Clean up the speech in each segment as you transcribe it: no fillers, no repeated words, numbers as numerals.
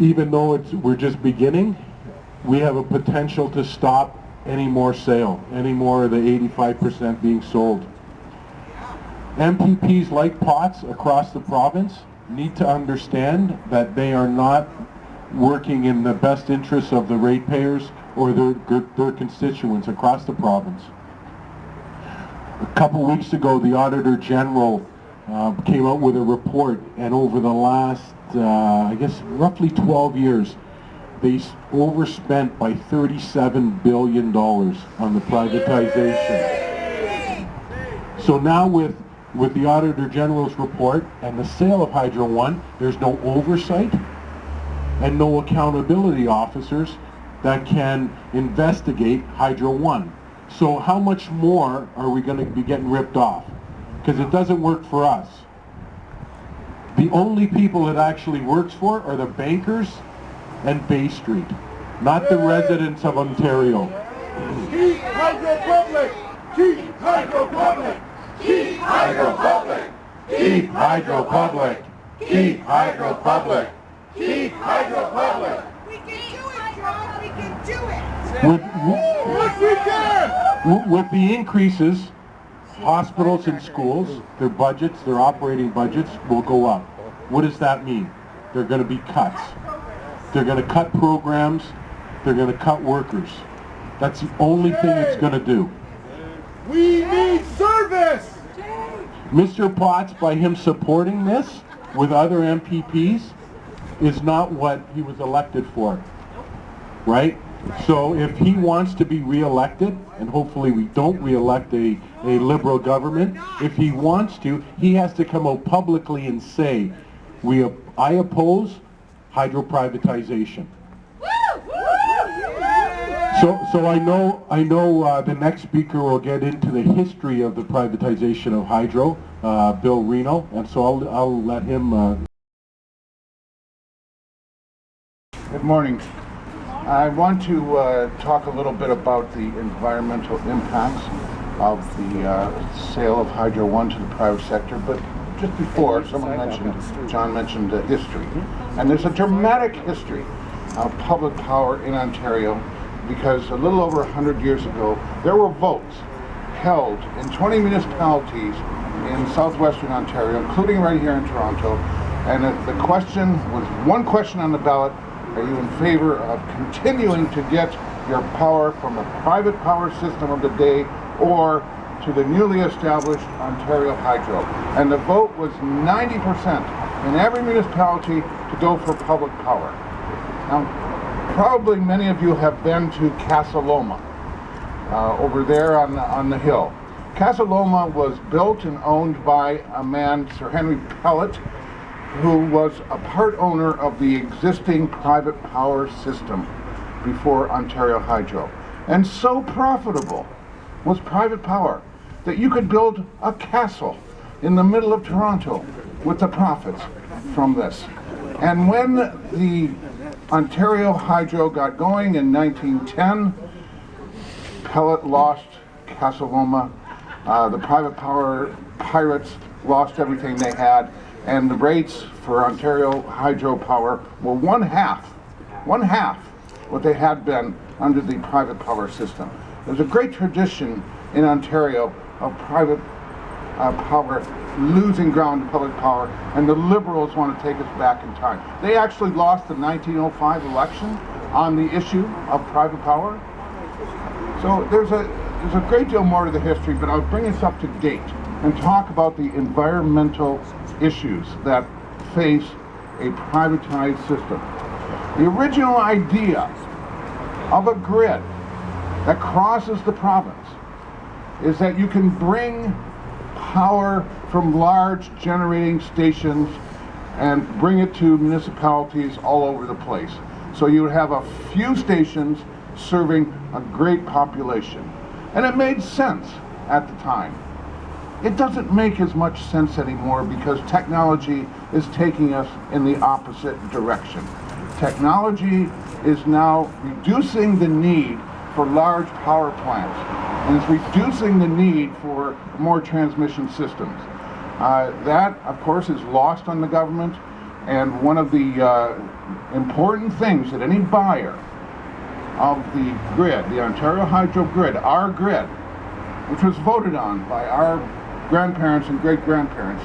even though we're just beginning, we have a potential to stop any more of the 85% being sold. MPPs like Potts across the province need to understand that they are not working in the best interests of the ratepayers or their constituents across the province. A couple weeks ago, the Auditor General came out with a report, and over the last, I guess, roughly 12 years, they overspent by $37 billion on the privatization. So now with the Auditor General's report and the sale of Hydro One, there's no oversight and no accountability officers that can investigate Hydro One. So how much more are we going to be getting ripped off? Because it doesn't work for us. The only people it actually works for are the bankers and Bay Street, not the residents of Ontario. Keep Hydro public! Keep Hydro public! Keep Hydro public! Keep Hydro public! Keep Hydro public! Keep Hydro public! We can do it, John. We can do it. Yes, we can! With the increases, hospitals and schools, their budgets, their operating budgets will go up. What does that mean? They're going to be cuts. They're going to cut programs. They're going to cut workers. That's the only thing it's going to do. We need service! Mr. Potts, by him supporting this with other MPPs, is not what he was elected for, right? So if he wants to be re-elected, and hopefully we don't re-elect a Liberal government, if he wants to, he has to come out publicly and say, I oppose hydro privatization. So I know the next speaker will get into the history of the privatization of hydro, Bill Reno, and so I'll let him. Good morning. I want to talk a little bit about the environmental impacts of the sale of Hydro One to the private sector, but just before, John mentioned history. And there's a dramatic history of public power in Ontario, because a little over 100 years ago, there were votes held in 20 municipalities in southwestern Ontario, including right here in Toronto, and the question was one question on the ballot: are you in favor of continuing to get your power from the private power system of the day or to the newly established Ontario Hydro? And the vote was 90% in every municipality to go for public power. Now, probably many of you have been to Casa Loma, over there on the hill. Casa Loma was built and owned by a man, Sir Henry Pellet, who was a part owner of the existing private power system before Ontario Hydro. And so profitable was private power that you could build a castle in the middle of Toronto with the profits from this. And when the Ontario Hydro got going in 1910, Pellet lost Casa Loma, the private power pirates lost everything they had, and the rates for Ontario Hydro power were one half what they had been under the private power system. There's a great tradition in Ontario of private power losing ground to public power, and the Liberals want to take us back in time. They actually lost the 1905 election on the issue of private power. So there's a great deal more to the history, but I'll bring us up to date and talk about the environmental issues that face a privatized system. The original idea of a grid that crosses the province is that you can bring power from large generating stations and bring it to municipalities all over the place. So you would have a few stations serving a great population. And it made sense at the time. It doesn't make as much sense anymore because technology is taking us in the opposite direction. Technology is now reducing the need for large power plants, and it's reducing the need for more transmission systems. That, of course, is lost on the government, And one of the important things that any buyer of the grid, the Ontario Hydro grid, our grid, which was voted on by our grandparents and great-grandparents,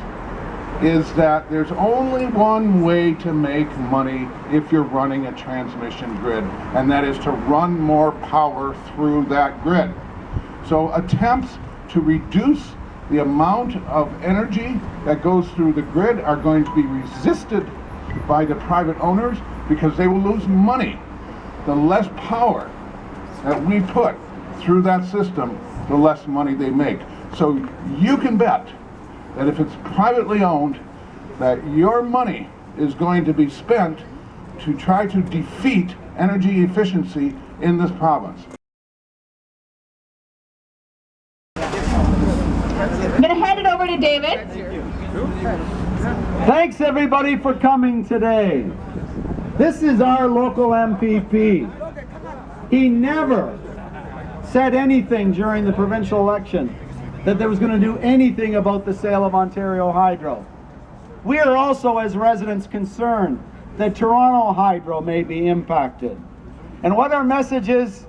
is that there's only one way to make money if you're running a transmission grid, and that is to run more power through that grid. So attempts to reduce the amount of energy that goes through the grid are going to be resisted by the private owners because they will lose money. The less power that we put through that system, the less money they make. So you can bet that if it's privately owned, that your money is going to be spent to try to defeat energy efficiency in this province. I'm going to hand it over to David. Thanks everybody for coming today. This is our local MPP. He never said anything during the provincial election that there was going to do anything about the sale of Ontario Hydro. We are also, as residents, concerned that Toronto Hydro may be impacted. And what our message is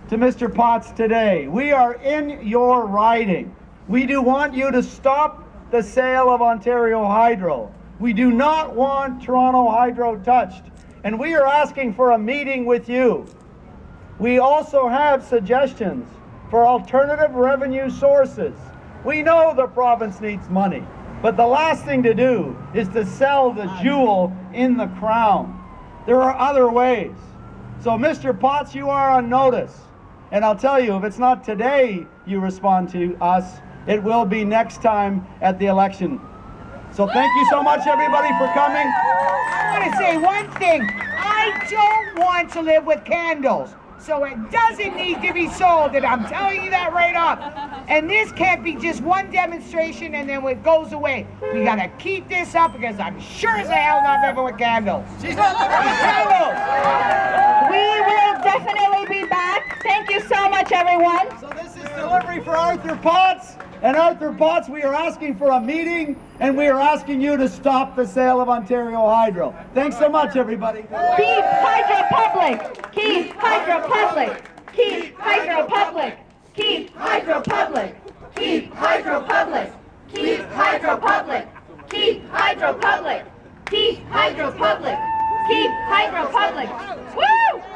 to Mr. Potts today, we are in your riding. We do want you to stop the sale of Ontario Hydro. We do not want Toronto Hydro touched. And we are asking for a meeting with you. We also have suggestions for alternative revenue sources. We know the province needs money, but the last thing to do is to sell the jewel in the crown. There are other ways. So Mr. Potts, you are on notice. And I'll tell you, if it's not today you respond to us, it will be next time at the election. So thank you so much, everybody, for coming. I want to say one thing. I don't want to live with candles. So it doesn't need to be sold, and I'm telling you that right off. And this can't be just one demonstration and then it goes away. We gotta keep this up because I'm sure as hell not living with candles. She's not living with candles! We will definitely be back. Thank you so much, everyone. So this is delivery for Arthur Potts. And Arthur Potts, we are asking for a meeting, and we are asking you to stop the sale of Ontario Hydro. Thanks so much, everybody. Keep Hydro public. Keep Hydro public. Keep Hydro public. Keep Hydro public. Keep Hydro public. Keep Hydro public. Keep Hydro public. Keep Hydro public. Keep Hydro public. Woo!